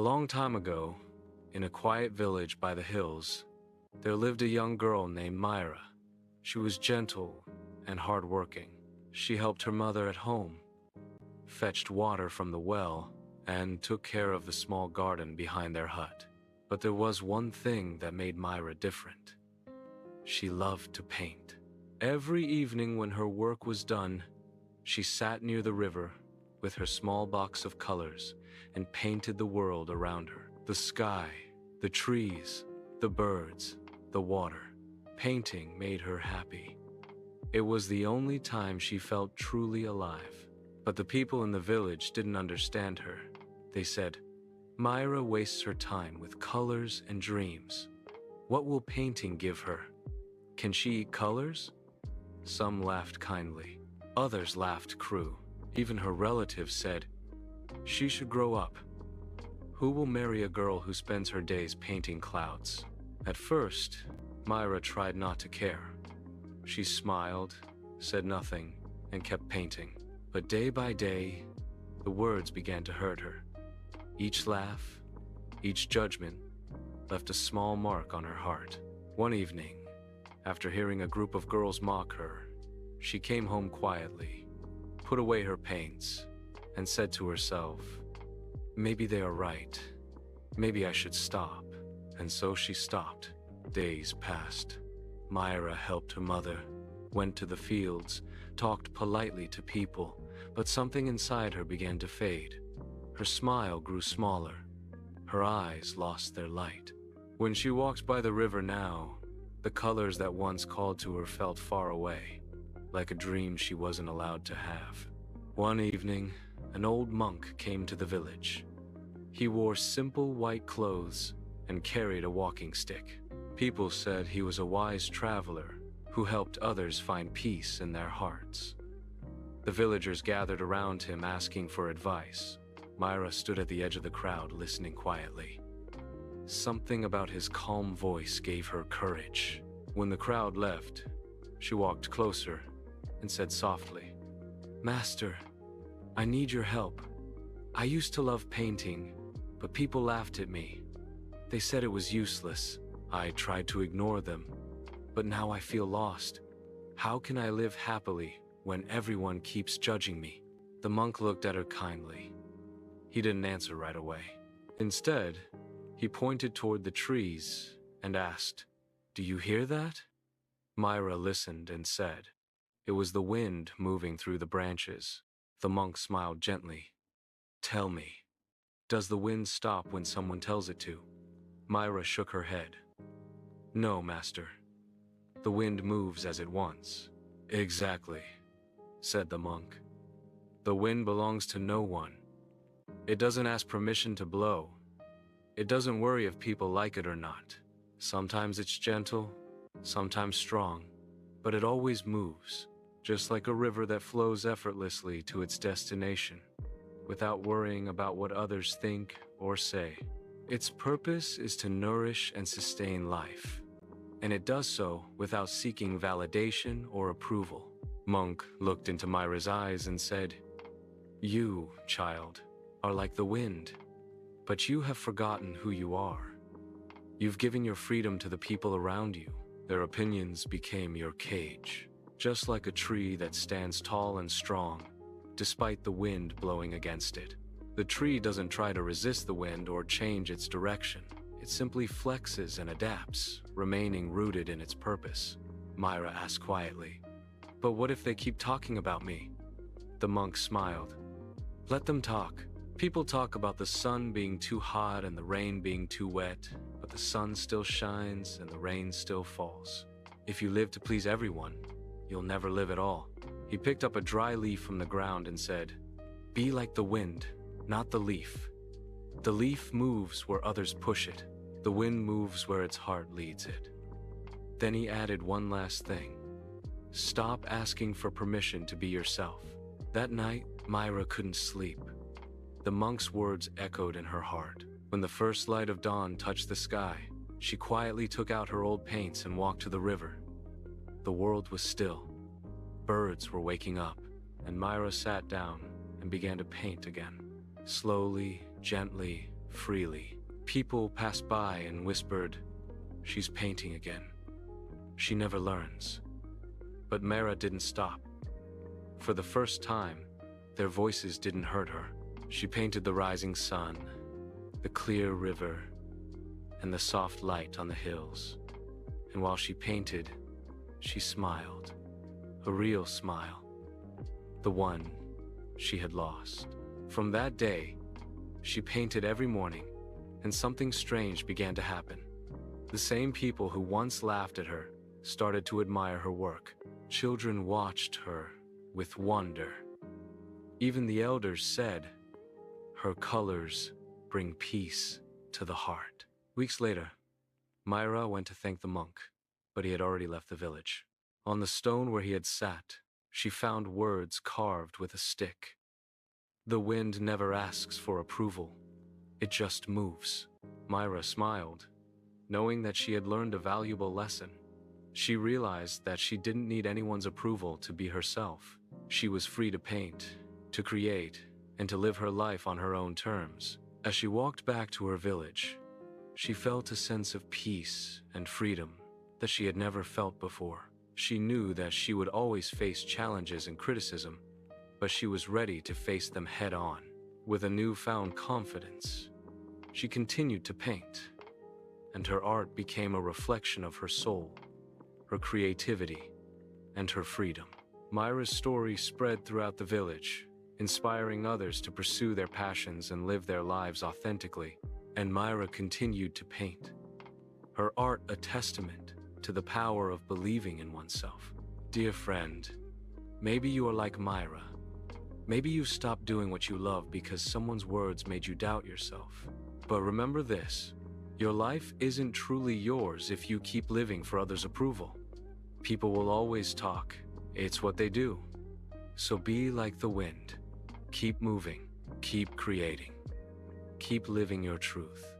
long time ago, in a quiet village by the hills, there lived a young girl named Maira. She was gentle and hardworking. She helped her mother at home, fetched water from the well, and took care of the small garden behind their hut. But there was one thing that made Maira different. She loved to paint. Every evening when her work was done, she sat near the river with her small box of colors and painted the world around her. The sky, the trees, the birds, the water. Painting made her happy. It was the only time she felt truly alive. But the people in the village didn't understand her. They said, "Maira wastes her time with colors and dreams. What will painting give her? Can she eat colors?" Some laughed kindly. Others laughed cruel. Even her relatives said, "She should grow up. Who will marry a girl who spends her days painting clouds?" At first, Maira tried not to care. She smiled, said nothing, and kept painting. But day by day, the words began to hurt her. Each laugh, each judgment, left a small mark on her heart. One evening, after hearing a group of girls mock her, she came home quietly, put away her paints, and said to herself, "Maybe they are right. Maybe I should stop." And so she stopped. Days passed. Maira helped her mother, went to the fields, talked politely to people, but something inside her began to fade. Her smile grew smaller. Her eyes lost their light. When she walked by the river now, the colors that once called to her felt far away, like a dream she wasn't allowed to have. One evening, an old monk came to the village. He wore simple white clothes and carried a walking stick. People said he was a wise traveler who helped others find peace in their hearts. The villagers gathered around him asking for advice. Maira stood at the edge of the crowd listening quietly. Something about his calm voice gave her courage. When the crowd left, she walked closer and said softly, "Master, I need your help. I used to love painting, but people laughed at me. They said it was useless. I tried to ignore them, but now I feel lost. How can I live happily when everyone keeps judging me?" The monk looked at her kindly. He didn't answer right away. Instead, he pointed toward the trees and asked, "Do you hear that?" Maira listened and said, "It was the wind moving through the branches." The monk smiled gently. "Tell me, does the wind stop when someone tells it to?" Maira shook her head. "No, master. The wind moves as it wants." "Exactly," said the monk. "The wind belongs to no one. It doesn't ask permission to blow. It doesn't worry if people like it or not. Sometimes it's gentle, sometimes strong, but it always moves, just like a river that flows effortlessly to its destination, without worrying about what others think or say. Its purpose is to nourish and sustain life, and it does so without seeking validation or approval." Monk looked into Maira's eyes and said, "You, child, are like the wind, but you have forgotten who you are. You've given your freedom to the people around you. Their opinions became your cage, just like a tree that stands tall and strong, despite the wind blowing against it. The tree doesn't try to resist the wind or change its direction. It simply flexes and adapts, remaining rooted in its purpose." Maira asked quietly, "But what if they keep talking about me?" The monk smiled. "Let them talk. People talk about the sun being too hot and the rain being too wet, but the sun still shines and the rain still falls. If you live to please everyone, you'll never live at all." He picked up a dry leaf from the ground and said, "Be like the wind, not the leaf. The leaf moves where others push it. The wind moves where its heart leads it." Then he added one last thing. "Stop asking for permission to be yourself." That night, Maira couldn't sleep. The monk's words echoed in her heart. When the first light of dawn touched the sky, she quietly took out her old paints and walked to the river. The world was still. Birds were waking up, and Maira sat down and began to paint again. Slowly, gently, freely. People passed by and whispered, "She's painting again. She never learns." But Maira didn't stop. For the first time, their voices didn't hurt her. She painted the rising sun, the clear river, and the soft light on the hills. And while she painted, she smiled. A real smile. The one she had lost. From that day, she painted every morning, and something strange began to happen. The same people who once laughed at her started to admire her work. Children watched her with wonder. Even the elders said, "Her colors bring peace to the heart." Weeks later, Maira went to thank the monk, but he had already left the village. On the stone where he had sat, she found words carved with a stick. "The wind never asks for approval. It just moves." Maira smiled, knowing that she had learned a valuable lesson. She realized that she didn't need anyone's approval to be herself. She was free to paint, to create, and to live her life on her own terms. As she walked back to her village, she felt a sense of peace and freedom that she had never felt before. She knew that she would always face challenges and criticism, but she was ready to face them head on. With a newfound confidence, she continued to paint, and her art became a reflection of her soul, her creativity, and her freedom. Maira's story spread throughout the village, inspiring others to pursue their passions and live their lives authentically. And Maira continued to paint, her art a testament to the power of believing in oneself. Dear friend, maybe you are like Maira. Maybe you stopped doing what you love because someone's words made you doubt yourself. But remember this, your life isn't truly yours if you keep living for others' approval. People will always talk. It's what they do. So be like the wind. Keep moving. Keep creating. Keep living your truth.